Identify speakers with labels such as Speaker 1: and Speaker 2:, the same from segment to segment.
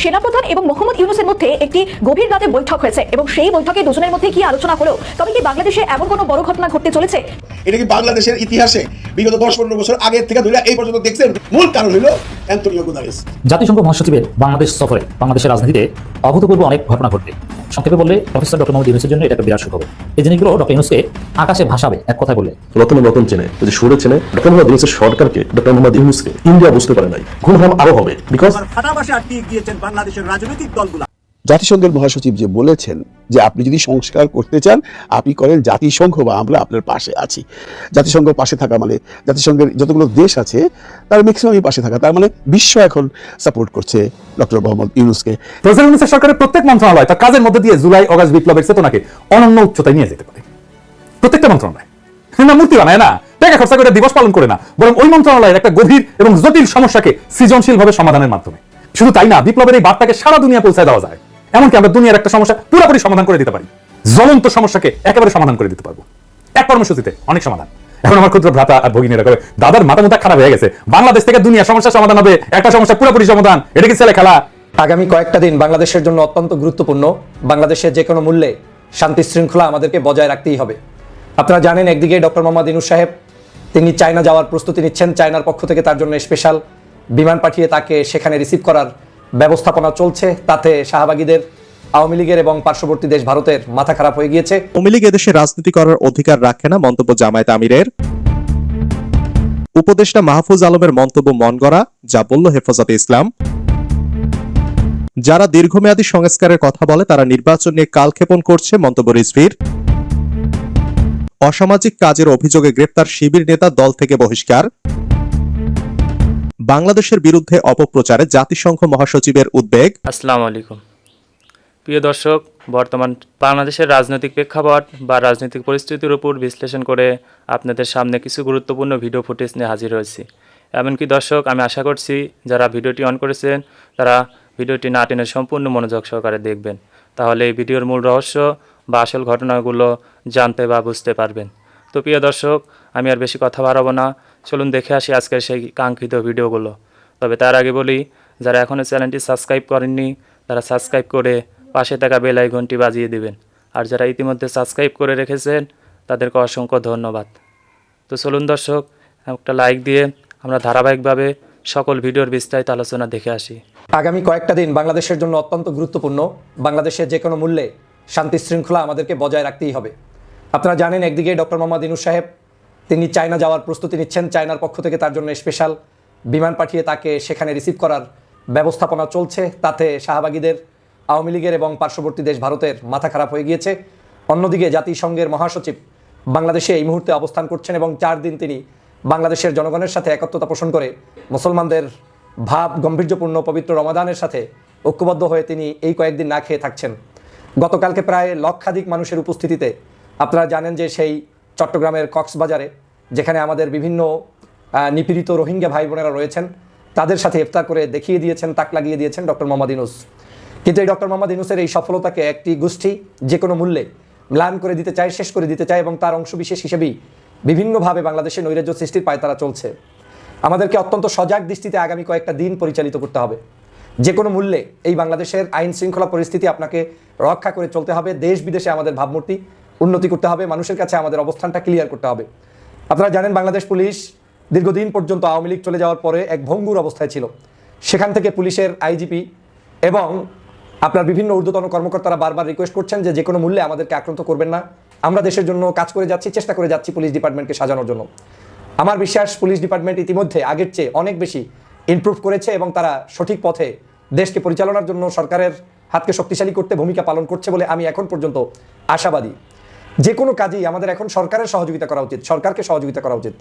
Speaker 1: সেনাপ্রধান এবং মোহাম্মদ ইউনূসের মধ্যে একটি গভীর রাতে বৈঠক হয়েছে এবং সেই বৈঠকে দুজনের মধ্যে কি আলোচনা হলো, তবে কি বাংলাদেশে এমন কোনো বড় ঘটনা ঘটতে চলেছে?
Speaker 2: এটা কি বাংলাদেশের ইতিহাসে বিগত 10-15 বছর আগের থেকে ধরে এই পর্যন্ত দেখছেন? মূল কারণ হলো অ্যান্টোনিও গুতেরেস।
Speaker 3: জাতিসংঘ মহাসচিবের বাংলাদেশ সফরে বাংলাদেশের রাজনীতিতে অভূতপূর্ব অনেক ঘটনা ঘটবে। সংক্ষেপে বললে প্রফেসর ডক্টর মোহাম্মদ ইউনূসের জন্য এটা একটা বিরাট সুখবর। এই জিনিসগুলো ডক্টর ইউনূসকে আকাশে ভাসাবে, এক কথা বললে।
Speaker 4: নতুন চেনে, যদি সুরে চেনে ডক্টর মোহাম্মদ ইউনূসের সরকারকে, ডক্টর মোহাম্মদ ইউনূসকে ইন্ডিয়া বুঝতে পারে নাই। ঘুমহাম আরো হবে, বিকজ
Speaker 5: ফাটাবাসে আটকে গিয়েছেন বাংলাদেশের রাজনৈতিক দলগুলো।
Speaker 2: জাতিসংঘের মহাসচিব যে বলেছেন যে আপনি যদি সংস্কার করতে চান আপনি করেন জাতিসংঘ বা আমরা আপনার পাশে আছি। জাতিসংঘ পাশে থাকা মানে জাতিসংঘের যতগুলো দেশ আছে তার ম্যাক্সিমামই পাশে থাকা, তার মানে বিশ্ব এখন সাপোর্ট করছে ডক্টর মোহাম্মদ ইউনূসকে।
Speaker 6: প্রফেসর ইউনূসের সরকারের প্রত্যেক মন্ত্রণালয় তার কাজের মধ্যে দিয়ে জুলাই অগাস্ট বিপ্লবের চেতনাকে অনন্য উচ্চতায় নিয়ে যেতে পারে। প্রত্যেকটা মন্ত্রণালয় না মূর্তি বানায় না, টাকা খরচা করে দিবস পালন করে না, বরং ওই মন্ত্রণালয়ের একটা গভীর এবং জটিল সমস্যাকে সৃজনশীলভাবে সমাধানের মাধ্যমে। শুধু তাই না, বিপ্লবের এই বার্তাকে সারা দুনিয়া পৌঁছায় দেওয়া যায়। এমনকি আমরা দুনিয়ার একটা সমস্যা পুরোপুরি সমাধান করে দিতে পারি, জ্বলন্ত সমস্যাকে একেবারে সমাধান করে দিতে পারবো এক কর্মসূচিতে, অনেক সমাধান। এখন আমার ক্ষুদ্র ভ্রাতা আর ভগিনীরা করে দাদার মাথা মুথা খারাপ হয়ে গেছে, বাংলাদেশ থেকে দুনিয়া সমস্যা সমাধান হবে, একটা সমস্যা পুরোপুরি সমাধান, এটা কি ছেলে খেলা?
Speaker 7: আগামী কয়েকটা দিন বাংলাদেশের জন্য অত্যন্ত গুরুত্বপূর্ণ। বাংলাদেশের যে কোনো মূল্যে শান্তি শৃঙ্খলা আমাদেরকে বজায় রাখতেই হবে। আপনারা জানেন, একদিকে ডক্টর মোহাম্মদ ইউনূস সাহেব তিনি চায়না যাওয়ার প্রস্তুতি নিচ্ছেন। চায়নার পক্ষ থেকে তার জন্য স্পেশাল বিমান পাঠিয়ে তাকে সেখানে রিসিভ করার ব্যবস্থাপনা চলছে। তাতে শাহবাগীদের, আওয়ামী লীগের এবং পার্শ্ববর্তী দেশ ভারতের মাথা খারাপ হয়ে গিয়েছে।
Speaker 8: আওয়ামী লীগ এদেশে রাজনীতি করার অধিকার রাখে না, মন্তব্য জামায়াত আমিরের। উপদেষ্টা মাহফুজ আলমের মন্তব্য মনগড়া, যা বলল হেফাজতে ইসলাম। যারা দীর্ঘমেয়াদী সংস্কারের কথা বলে তারা নির্বাচন নিয়ে কালক্ষেপণ করছে, মন্তব্য রিজভীর। অসামাজিক কাজের অভিযোগে গ্রেপ্তার শিবির নেতা দল থেকে বহিষ্কার। বাংলাদেশের বিরুদ্ধে অপপ্রচারে জাতিসংঘ মহাসচিবের উদ্বেগ।
Speaker 9: আসসালামু আলাইকুম প্রিয় দর্শক, বর্তমান বাংলাদেশের রাজনৈতিক প্রেক্ষাপট বা রাজনৈতিক পরিস্থিতির উপর বিশ্লেষণ করে আপনাদের সামনে কিছু গুরুত্বপূর্ণ ভিডিও ফুটেজ নিয়ে হাজির হয়েছি। এমনকি দর্শক, আমি আশা করছি যারা ভিডিওটি অন করেছেন তারা ভিডিওটি না টেনে সম্পূর্ণ মনোযোগ সহকারে দেখবেন, তাহলে এই ভিডিওর মূল রহস্য বা আসল ঘটনাগুলো জানতে বা বুঝতে পারবেন। তো প্রিয় দর্শক, আমি আর বেশি কথা বাড়াবো না, চলুন দেখে আসি আজকের সেই কাঙ্ক্ষিত ভিডিওগুলো। তবে তার আগে বলি, যারা এখনও চ্যানেলটি সাবস্ক্রাইব করেননি তারা সাবস্ক্রাইব করে পাশে থাকা বেল আইকনটি বাজিয়ে দিবেন, আর যারা ইতিমধ্যে সাবস্ক্রাইব করে রেখেছেন তাদেরকে অসংখ্য ধন্যবাদ। তো চলুন দর্শক, একটা লাইক দিয়ে আমরা ধারাবাহিকভাবে সকল ভিডিওর বিস্তারিত আলোচনা দেখে আসি।
Speaker 7: আগামী কয়েকটা দিন বাংলাদেশের জন্য অত্যন্ত গুরুত্বপূর্ণ। বাংলাদেশের যে কোনো মূল্যে শান্তি শৃঙ্খলা আমাদেরকে বজায় রাখতেই হবে। আপনারা জানেন, একদিকে ডক্টর মোহাম্মদ ইউনূস সাহেব তিনি চায়না যাওয়ার প্রস্তুতি নিচ্ছেন। চায়নার পক্ষ থেকে তার জন্য স্পেশাল বিমান পাঠিয়ে তাকে সেখানে রিসিভ করার ব্যবস্থাপনা চলছে। তাতে শাহবাগীদের, আওয়ামী লীগের এবং পার্শ্ববর্তী দেশ ভারতের মাথা খারাপ হয়ে গিয়েছে। অন্যদিকে জাতিসংঘের মহাসচিব বাংলাদেশে এই মুহূর্তে অবস্থান করছেন এবং 4 দিন তিনি বাংলাদেশের জনগণের সাথে একত্রতা পোষণ করে মুসলমানদের ভাব গম্ভীর্যপূর্ণ পবিত্র রমাদানের সাথে ঐক্যবদ্ধ হয়ে তিনি এই কয়েকদিন না খেয়ে থাকছেন। গতকালকে প্রায় লক্ষাধিক মানুষের উপস্থিতিতে আপনারা জানেন যে সেই চট্টগ্রামের কক্সবাজারে, যেখানে আমাদের বিভিন্ন নিপীড়িত রোহিঙ্গা ভাই বোনেরা রয়েছেন, তাদের সাথে ইফতার করে দেখিয়ে দিয়েছেন, তাক লাগিয়ে দিয়েছেন ডক্টর মোহাম্মদ ইউনূস। কিন্তু এই ডক্টর মোহাম্মদ ইউনূসের এই সফলতাকে একটি গোষ্ঠী যে কোনো মূল্যে ম্লান করে দিতে চায়, শেষ করে দিতে চায়, এবং তার অংশবিশেষ হিসেবেই বিভিন্নভাবে বাংলাদেশে নৈরাজ্য সৃষ্টির পায়তারা চলছে। আমাদেরকে অত্যন্ত সজাগ দৃষ্টিতে আগামী কয়েকটা দিন পরিচালিত করতে হবে। যে কোনো মূল্যে এই বাংলাদেশের আইন শৃঙ্খলা পরিস্থিতি আপনাকে রক্ষা করে চলতে হবে। দেশ বিদেশে আমাদের ভাবমূর্তি উন্নতি করতে হবে, মানুষের কাছে আমাদের অবস্থানটা ক্লিয়ার করতে হবে। আপনারা জানেন, বাংলাদেশ পুলিশ দীর্ঘদিন পর্যন্ত আওয়ামী লীগ চলে যাওয়ার পরে এক ভঙ্গুর অবস্থায় ছিল। সেখান থেকে পুলিশের আইজিপি এবং আপনার বিভিন্ন ঊর্ধ্বতন কর্মকর্তারা বারবার রিকোয়েস্ট করছেন যে কোনো মূল্যে আমাদেরকে আক্রান্ত করবেন না। আমরা দেশের জন্য কাজ করে যাচ্ছি, চেষ্টা করে যাচ্ছি পুলিশ ডিপার্টমেন্টকে সাজানোর জন্য। আমার বিশ্বাস পুলিশ ডিপার্টমেন্ট ইতিমধ্যে আগের চেয়ে অনেক বেশি ইমপ্রুভ করেছে এবং তারা সঠিক পথে দেশকে পরিচালনার জন্য সরকারের হাতকে শক্তিশালী করতে ভূমিকা পালন করছে বলে আমি এখন পর্যন্ত আশাবাদী। যে কোনো কাজেই আমাদের এখন সরকারের সহযোগিতা করা উচিত, সরকারকে সহযোগিতা করা উচিত।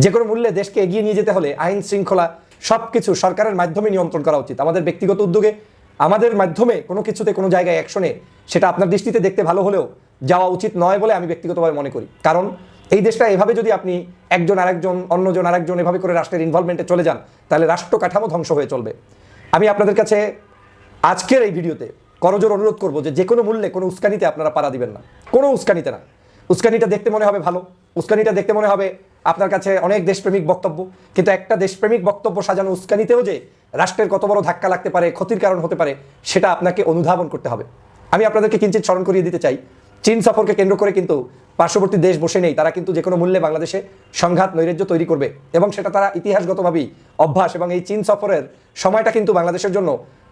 Speaker 7: যে কোনো মূল্যে দেশকে এগিয়ে নিয়ে যেতে হলে আইন শৃঙ্খলা সব কিছু সরকারের মাধ্যমে নিয়ন্ত্রণ করা উচিত। আমাদের ব্যক্তিগত উদ্যোগে, আমাদের মাধ্যমে কোনো কিছুতে, কোনো জায়গায় অ্যাকশনে, সেটা আপনার দৃষ্টিতে দেখতে ভালো হলেও যাওয়া উচিত নয় বলে আমি ব্যক্তিগতভাবে মনে করি। কারণ এই দেশটা এভাবে যদি আপনি একজন আরেকজন, অন্যজন আরেকজন এভাবে করে রাষ্ট্রের ইনভলভমেন্টে চলে যান, তাহলে রাষ্ট্র কাঠামো ধ্বংস হয়ে চলবে। আমি আপনাদের কাছে আজকের এই ভিডিওতে করজোর অনুরোধ করবো যে কোনো মূল্যে কোনো উস্কানিতে আপনারা পাড়া দিবেন না, কোনো উস্কানিতে না। উস্কানিটা দেখতে মনে হবে ভালো, উস্কানিটা দেখতে মনে হবে আপনার কাছে অনেক দেশপ্রেমিক বক্তব্য, কিন্তু একটা দেশপ্রেমিক বক্তব্য সাজানো উস্কানিতেও যে রাষ্ট্রের কত বড় ধাক্কা লাগতে পারে, ক্ষতির কারণ হতে পারে, সেটা আপনাকে অনুধাবন করতে হবে। আমি আপনাদেরকে কিঞ্চিত স্মরণ করিয়ে দিতে চাই, চীন সফরকে কেন্দ্র করে কিন্তু পার্শ্ববর্তী দেশ বসে নেই। তারা কিন্তু যে কোনো মূল্যে বাংলাদেশে সংঘাত নৈরাজ্য তৈরি করবে, এবং সেটা তারা ইতিহাসগতভাবেই অভ্যাস। এবং এই চীন সফরের সময়টা কিন্তু বাংলাদেশের জন্য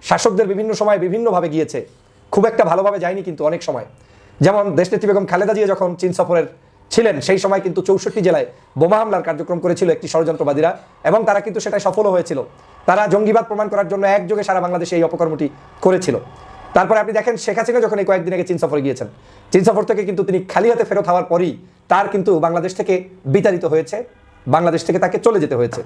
Speaker 7: শাসকদের বিভিন্ন সময় বিভিন্নভাবে গিয়েছে, খুব একটা ভালোভাবে যায়নি কিন্তু অনেক সময়। যেমন দেশনেত্রী বেগম খালেদা জিয়া যখন চীন সফরের ছিলেন, সেই সময় কিন্তু 64 জেলায় বোমা হামলার কার্যক্রম করেছিল একটি ষড়যন্ত্রবাদীরা, এবং তারা কিন্তু সেটাই সফলও হয়েছিল। তারা জঙ্গিবাদ প্রমাণ করার জন্য একযোগে সারা বাংলাদেশে এই অপকর্মটি করেছিল। তারপরে আপনি দেখেন শেখ হাসিনা যখন এই কয়েকদিন আগে চীন সফরে গিয়েছেন, চীন সফর থেকে কিন্তু তিনি খালি হাতে ফেরত হওয়ার পরই তার কিন্তু বাংলাদেশ থেকে বিতাড়িত হয়েছে, বাংলাদেশ থেকে তাকে চলে যেতে হয়েছে।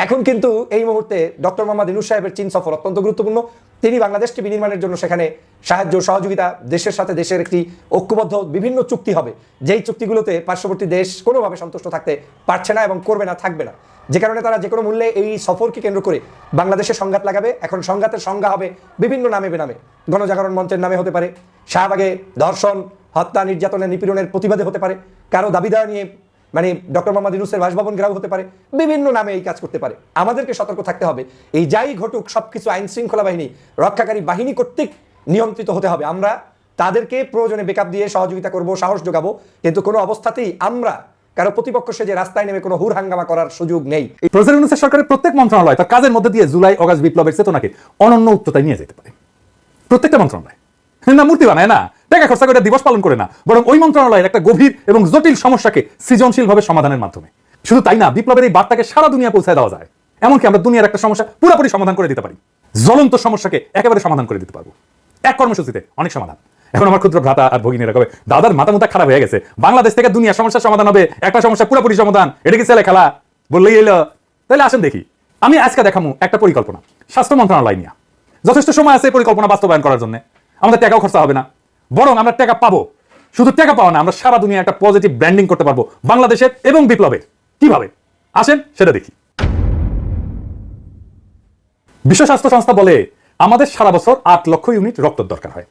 Speaker 7: এখন কিন্তু এই মুহূর্তে ডক্টর মোহাম্মদ ইউনূস সাহেবের চীন সফর অত্যন্ত গুরুত্বপূর্ণ। তিনি বাংলাদেশকে বিনির্মাণের জন্য সেখানে সাহায্য সহযোগিতা, দেশের সাথে দেশের একটি ঐক্যবদ্ধ বিভিন্ন চুক্তি হবে, যেই চুক্তিগুলোতে পার্শ্ববর্তী দেশ কোনোভাবে সন্তুষ্ট থাকতে পারছে না এবং করবে না, থাকবে না। যে কারণে তারা যে কোনো মূল্যে এই সফরকে কেন্দ্র করে বাংলাদেশে সংঘাত লাগাবে। এখন সংঘাতের সংজ্ঞা হবে বিভিন্ন নামে বেনামে, গণজাগরণ মঞ্চের নামে হতে পারে, শাহবাগে ধর্ষণ, হত্যা, নির্যাতনের, নিপীড়নের প্রতিবাদে হতে পারে, কারো দাবি দেওয়া নিয়ে মানে ডক্টর মোহাম্মদ ইউনূসের বাসভবন ঘেরাও হতে পারে, বিভিন্ন নামে এই কাজ করতে পারে। আমাদেরকে সতর্ক থাকতে হবে, এই যাই ঘটুক সবকিছু আইন শৃঙ্খলা বাহিনী, রক্ষাকারী বাহিনী কর্তৃক নিয়ন্ত্রিত হতে হবে। আমরা তাদেরকে প্রয়োজনে বেকআপ দিয়ে সহযোগিতা করব, সাহস যোগাবো, কিন্তু কোনো অবস্থাতেই আমরা কারো প্রতিপক্ষ সেজে রাস্তায় নেমে কোনো হুর হাঙ্গামা করার সুযোগ নেই।
Speaker 6: প্রফেসর ইউনূসের সরকারের প্রত্যেক মন্ত্রণালয় তার কাজের মধ্যে দিয়ে জুলাই অগাস্ট বিপ্লবের চেতনাকে অনন্য উচ্চতায় নিয়ে যেতে পারে। প্রত্যেকটা মন্ত্রণালয় না মূর্তি বানায় না, টাকা খরচা করে দিবস পালন করে না, বরং ওই মন্ত্রণালয়ের একটা গভীর এবং জটিল সমস্যাকে সৃজনশীলভাবে সমাধানের মাধ্যমে। শুধু তাই না, বিপ্লবের এই বার্তাকে সারা দুনিয়া পৌঁছে দেওয়া যায়। এমনকি আমরা দুনিয়ার একটা সমস্যা পুরোপুরি সমাধান করে দিতে পারি, জ্বলন্ত সমস্যাকে একেবারে সমাধান করে দিতে পারবো এক কর্মসূচিতে, অনেক সমাধান। এখন আমার ক্ষুদ্র ভ্রাতা আর ভগিনীরা কবে দাদার মাথা মুথা খারাপ হয়ে গেছে, বাংলাদেশ থেকে দুনিয়ার সমস্যার সমাধান হবে, একটা সমস্যা পুরোপুরি সমাধান, এটা কি ছেলে খেলা বললেই এলো? তাহলে আসেন দেখি, আমি আজকে দেখাবো একটা পরিকল্পনা স্বাস্থ্য মন্ত্রণালয় নিয়ে। যথেষ্ট সময় আছে পরিকল্পনা বাস্তবায়ন করার জন্য, আমাদের টাকাও খরচা হবে না, বরং আমরা টাকা পাবো। শুধু টাকা পাওয়া না, আমরা সারা দুনিয়া একটা পজিটিভ ব্র্যান্ডিং করতে পারবো বাংলাদেশের এবং বিপ্লবের। কিভাবে আসেন সেটা দেখি। বিশ্ব স্বাস্থ্য সংস্থা বলে আমাদের সারা বছর 8 লক্ষ ইউনিট রক্ত দরকার হয়,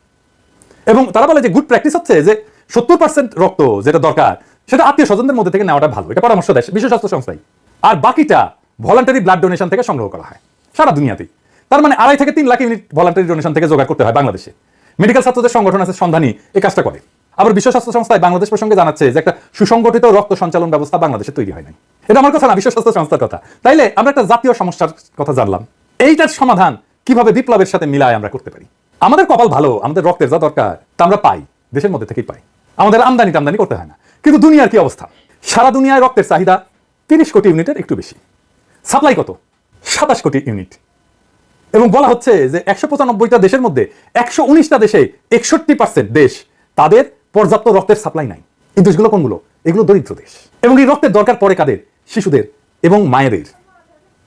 Speaker 6: এবং তারা বলে যে গুড প্র্যাকটিস হচ্ছে যে 70% রক্ত যেটা দরকার সেটা আত্মীয় স্বজনদের মধ্যে থেকে নেওয়াটা ভালো, এটা পরামর্শ দেয় বিশ্ব স্বাস্থ্য সংস্থায়। আর বাকিটা ভলান্টারি ব্লাড ডোনেশন থেকে সংগ্রহ করা হয় সারা দুনিয়াতেই। তার মানে 2.5 থেকে 3 লাখ ইউনিট ভলান্টারি ডোনেশন থেকে জোগাড় করতে হয় বাংলাদেশে। মেডিকেল ছাত্রদের সংগঠন আছে সন্ধানী, এই কাজটা করে। আবার বিশ্ব স্বাস্থ্য সংস্থায় বাংলাদেশ প্রসঙ্গে জানাচ্ছে যে একটা সুসংগঠিত রক্ত সঞ্চালন ব্যবস্থা বাংলাদেশে তৈরি হয় নাই। এটা আমার কথা না, বিশ্ব স্বাস্থ্য সংস্থার কথা। তাইলে আমরা একটা জাতীয় সমস্যার কথা জানলাম, এইটার সমাধান কিভাবে বিপ্লবের সাথে মিলায় আমরা করতে পারি। আমাদের কপাল ভালো, আমাদের রক্তের যা দরকার তা আমরা পাই, দেশের মধ্যে থেকেই পাই, আমাদের আমদানি করতে হয় না। কিন্তু দুনিয়ার কি অবস্থা? সারা দুনিয়ায় রক্তের চাহিদা 30 কোটি ইউনিটের একটু বেশি, সাপ্লাই কত? 27 কোটি ইউনিট। এবং বলা হচ্ছে যে 195টা দেশের মধ্যে 119টা দেশে 61% দেশ তাদের পর্যাপ্ত রক্তের সাপ্লাই নাই। এই দেশগুলো কোনগুলো? এগুলো দরিদ্র দেশ। এবং এই রক্তের দরকার পড়ে কাদের? শিশুদের এবং মায়েদের,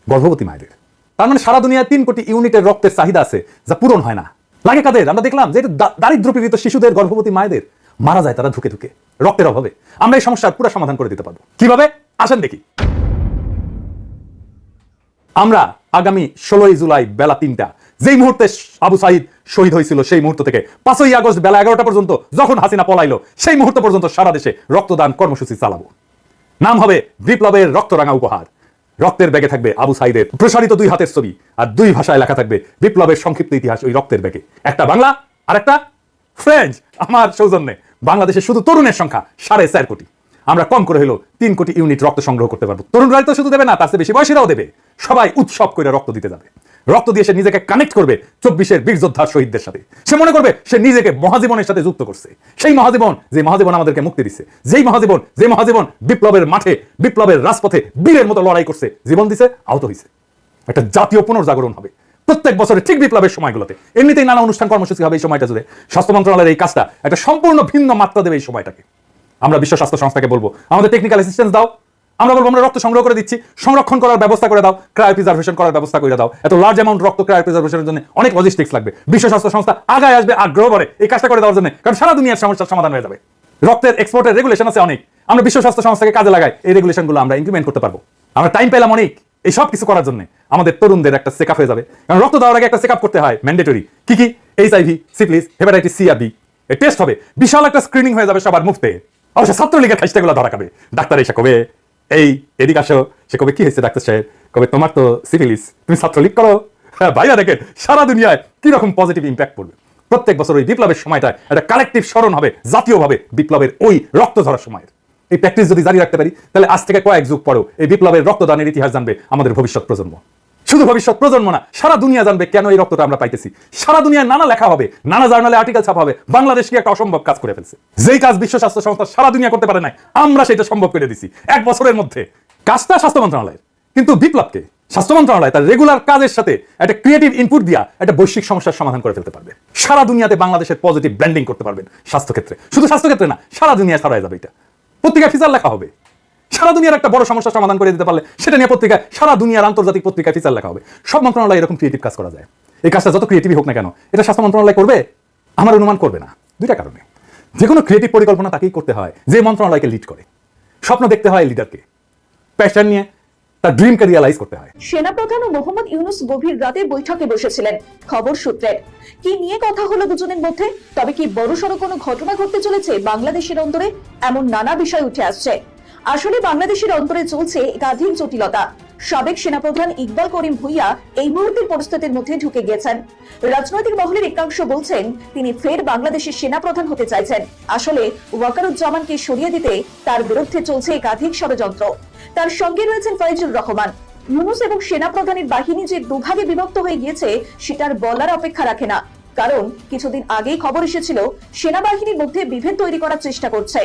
Speaker 6: গর্ভবতী মায়েদের। তার মানে সারা দুনিয়ায় 3 কোটি ইউনিটের রক্তের চাহিদা আছে যা পূরণ হয় না। লাগে কাদের? আমরা দেখলাম যে দারিদ্র পীড়িত শিশুদের, গর্ভবতী মায়েদের মারা যায় তারা ধুকে ধুকে রক্তের অভাবে। আমরা এই সমস্যার পুরো সমাধান করে দিতে পারবো। কিভাবে আসেন দেখি। আমরা আগামী 16 জুলাই বেলা 3টা, যেই মুহূর্তে আবু সাইদ শহীদ হয়েছিল সেই মুহূর্ত থেকে 5ই আগস্ট বেলা 11টা পর্যন্ত যখন হাসিনা পলাইলো সেই মুহূর্ত পর্যন্ত সারা দেশে রক্তদান কর্মসূচি চালাবো। নাম হবে বিপ্লবের রক্তরাঙা উপহার। রক্তের ব্যাগে থাকবে আবু সাইদের প্রসারিত 2 হাতের ছবি, আর 2 ভাষায় লেখা থাকবে বিপ্লবের সংক্ষিপ্ত ইতিহাস ওই রক্তের ব্যাগে। একটা বাংলা আর একটা ফ্রেঞ্চ। আমার সৌজন্যে বাংলাদেশের শুধু তরুণের সংখ্যা 4.5 কোটি। আমরা কম করে হলো 3 কোটি ইউনিট রক্ত সংগ্রহ করতে পারবো। তরুণরাই তো শুধু দেবে না, তার চেয়ে বেশি বয়সীরাও দেবে। সবাই উৎসব করে রক্ত দিতে যাবে। রক্ত দিয়ে সে নিজেকে কানেক্ট করবে 24-এর বীর যোদ্ধার শহীদদের সাথে। সে মনে করবে সে নিজেকে মহাজীবনের সাথে যুক্ত করছে। সেই মহাজীবন, যে মহাজীবন আমাদেরকে মুক্তি দিচ্ছে, যে মহাজীবন বিপ্লবের মাঠে, বিপ্লবের রাজপথে বীরের মতো লড়াই করছে, জীবন দিছে, আহত হয়েছে। একটা জাতীয় পুনর্জাগরণ হবে প্রত্যেক বছরে ঠিক বিপ্লবের সময়গুলোতে। এমনিতেই নানা অনুষ্ঠান কর্মসূচি হবে এই সময়টা জুড়ে। স্বাস্থ্য মন্ত্রণালয়ের এই কাজটা একটা সম্পূর্ণ ভিন্ন মাত্রা দেবে এই সময়টাকে। আমরা বিশ্ব স্বাস্থ্য সংস্থাকে বলবো আমাদের টেকনিক্যাল অ্যাসিস্ট্যান্স দাও। আমরা বলবো আমরা রক্ত সংগ্রহ করে দিচ্ছি, সংরক্ষণ করার ব্যবস্থা করে দাও, ক্রায়ো প্রিজার্ভেশন করার ব্যবস্থা করে দাও। এত লার্জ অ্যামাউন্ট রক্ত ক্রায়ো প্রিজার্ভেশনের জন্য অনেক লজিস্টিক্স লাগবে। বিশ্ব স্বাস্থ্য সংস্থা আগায় আসবে আগ্রহ করে এই কাজটা করে দেওয়ার জন্য, কারণ সারা দুনিয়ার সমস্যার সমাধান হয়ে যাবে। রক্তের এক্সপোর্টের রেগুলেশন আছে অনেক, আমরা বিশ্ব স্বাস্থ্য সংস্থাকে কাজে লাগাই, এই রেগুলেশনগুলো আমরা ইমপ্লিমেন্ট করতে পারবো। আমরা টাইম পেলাম অনেক এই সব কিছু করার জন্য। আমাদের তরুণদের একটা চেকআপ হয়ে যাবে, কারণ রক্ত দেওয়ার আগে একটা চেকআপ করতে হয় ম্যান্ডেটরি। কি কি? HIV, সিফিলিস, হেপাটাইটিস সি আর বি এর টেস্ট হবে। বিশাল একটা স্ক্রিনিং হয়ে যাবে সবার মুফতে। অবশ্য ছাত্রলীগের খাইস্টাগুলো ধরা খাবে। ডাক্তার এসে কবে এই এদিকে আসো, সে কবে কি হয়েছে ডাক্তার সাহেব? কবে তোমার তো সিফিলিস, তুমি ছাত্রলীগ করো। ভাইরা দেখেন সারা দুনিয়ায় কিরকম পজিটিভ ইম্প্যাক্ট পড়বে। প্রত্যেক বছর ওই বিপ্লবের সময়টা একটা কালেকটিভ স্মরণ হবে জাতীয়ভাবে বিপ্লবের ওই রক্ত ঝরার সময়ের। এই প্র্যাকটিস যদি জারি রাখতে পারি তাহলে আজ থেকে কয়েক যুগ পরেও এই বিপ্লবের রক্তদানের ইতিহাস জানবে আমাদের ভবিষ্যৎ প্রজন্ম। শুধু ভবিষ্যৎ প্রজন্ম না, সারা দুনিয়া জানবে কেন এই রক্তটা আমরা পাইতেছি। সারা দুনিয়ায় নানা লেখা হবে, নানা জার্নালে আর্টিকেল ছাপা হবে, বাংলাদেশ কি একটা অসম্ভব কাজ করে ফেলছে। যেই কাজ বিশ্ব স্বাস্থ্য সংস্থা সারা দুনিয়া করতে পারে নাই, আমরা সেটা সম্ভব করে দিছি 1 বছরের মধ্যে। কাজটা স্বাস্থ্য মন্ত্রণালয়ের, কিন্তু বিপ্লবকে স্বাস্থ্য মন্ত্রণালয় তার রেগুলার কাজের সাথে একটা ক্রিয়েটিভ ইনপুট দিয়া একটা বৈশ্বিক সমস্যার সমাধান করে ফেলতে পারবে। সারা দুনিয়াতে বাংলাদেশের পজিটিভ ব্র্যান্ডিং করতে পারবেন স্বাস্থ্য ক্ষেত্রে। শুধু স্বাস্থ্য ক্ষেত্রে না, সারা দুনিয়ায় ছড়ায় যাবে। এটা পত্রিকায় ফিচার লেখা হবে। সারা দুনিয়ার একটা বড় সমস্যার সমাধান করে দিতে পারলে সেটা নিয়ে পত্রিকায়, সারা দুনিয়ার আন্তর্জাতিক পত্রিকায় ফিচার লেখা হবে। সব মন্ত্রণালয় এরকম ক্রিয়েটিভ কাজ করা যায়। এই কাজটা যত ক্রিয়েটিভ হোক না কেন, এটা স্বাস্থ্য মন্ত্রণালয় করবে? আমার অনুমান করবে না, দুইটা কারণে। যে কোনো ক্রিয়েটিভ পরিকল্পনা তাকেই করতে হয় যে মন্ত্রণালয়কে লিড করে। স্বপ্ন দেখতে হয় লিডারকে, প্যাশন নিয়ে তার ড্রিমকে রিয়ালাইজ করতে হয়।
Speaker 1: সেনাপ্রধান ও মোহাম্মদ ইউনূস গভীর রাতে বৈঠকে বসেছিলেন। খবর সূত্রের কি নিয়ে কথা হলো দুজনের মধ্যে? তবে কি বড়সড় কোনো ঘটনা ঘটতে চলেছে বাংলাদেশের অন্তরে? এমন নানা বিষয় উঠে আসছে। আসলে বাংলাদেশের অন্তরে চলছে একাধিক জটিলতা। সাবেক সেনাপ্রধান ইকবাল করিম ভুইয়া এই মুহূর্তের পরিস্থিতির মধ্যে ঢুকে গেছেন। রাজনৈতিক মহলের একাংশ বলছেন তিনি ফের বাংলাদেশের সেনাপ্রধান হতে চাইছেন। আসলে ওয়াকারুজ্জামানকে সরিয়ে দিতে তার বিরুদ্ধে চলছে একাধিক ষড়যন্ত্র। তার সঙ্গে রয়েছেন ফয়জুর রহমান। ইউনূস এবং সেনাপ্রধানের বাহিনী যে দুভাগে বিভক্ত হয়ে গিয়েছে সেটার বলার অপেক্ষা রাখে না। কারণ কিছুদিন আগেই খবর এসেছিল সেনাবাহিনীর মধ্যে বিভেদ তৈরি করার চেষ্টা করছে।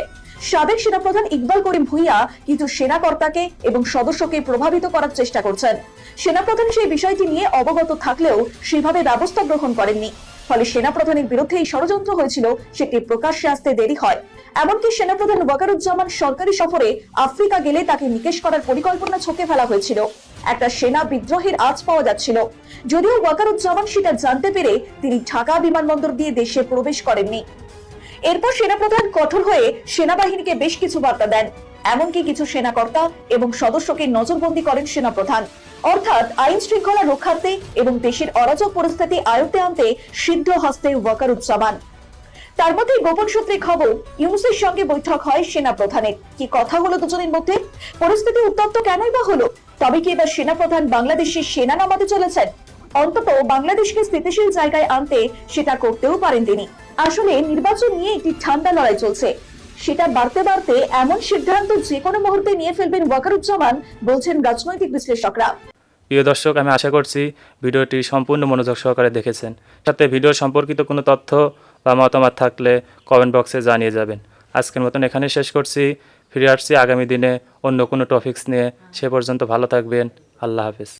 Speaker 1: সাবেক সেনাপ্রধান ইকবাল করিম ভুইয়া কিছু সেনাকর্তাকে এবং সদস্যকে প্রভাবিত করার চেষ্টা করছেন। সেনাপ্রধান সেই বিষয়টি নিয়ে অবগত থাকলেও সেভাবে ব্যবস্থা গ্রহণ করেননি। ফলে সেনাপ্রধানের বিরুদ্ধে এই ষড়যন্ত্র হয়েছিল সেটি প্রকাশ্যে আসতে দেরি হয়। এমনকি সেনাপ্রধান ওয়াকারুজ্জামান সরকারি সফরে আফ্রিকা গেলে তাকে নিকেশ করার পরিকল্পনা ছকে ফেলা হয়েছিল। একটা সেনা বিদ্রোহের আঁচ পাওয়া যাচ্ছিল। যদিও ওয়াকারুজ্জামান সেটা জানতে পেরে তিনি ঢাকা বিমানবন্দর দিয়ে দেশে প্রবেশ করেননি। এরপর সেনাপ্রধান কঠোর হয়ে সেনাবাহিনীকে বেশ কিছু বার্তা দেন। এমনকি কিছু সেনাকর্তা এবং সদস্যকে নজরবন্দি করেন সেনাপ্রধান। অর্থাৎ আইন শৃঙ্খলা রক্ষার্থে এবং দেশের অরাজক পরিস্থিতি আয়ত্তে আনতে সিদ্ধ হস্তে ওয়াকারুজ্জামান। তার মধ্যে গোপন সূত্রে খবর, ইউনূসের সঙ্গে বৈঠক হয় সেনাপ্রধানের। কি কথা হলো দুজনের মধ্যে? পরিস্থিতি উত্তপ্ত কেনই বা হলো? তবে কি এবার সেনাপ্রধান বাংলাদেশের সেনা নামাতে চলেছেন? অন্তত বাংলাদেশকে স্থিতিশীল জায়গায় আনতে সেটা করতেও পারেন তিনি। আসলে নির্বাচন নিয়ে একটি ঠান্ডা লড়াই চলছে। সেটা বাড়তে বাড়তে এমন সিদ্ধান্ত যে কোনো মুহূর্তে নিয়ে ফেলবেন ওয়াকারুজ্জামান, বলছেন রাজনৈতিক বিশ্লেষকরা।
Speaker 9: প্রিয় দর্শক, আমি আশা করছি ভিডিওটি সম্পূর্ণ মনোযোগ সহকারে দেখেছেন। সাথে ভিডিও সম্পর্কিত কোনো তথ্য বা মতামত থাকলে কমেন্ট বক্সে জানিয়ে যাবেন। আজকের মতন এখানে শেষ করছি। ফিরে আসছি আগামী দিনে অন্য কোনো টপিকস নিয়ে। সে পর্যন্ত ভালো থাকবেন। আল্লাহ হাফেজ।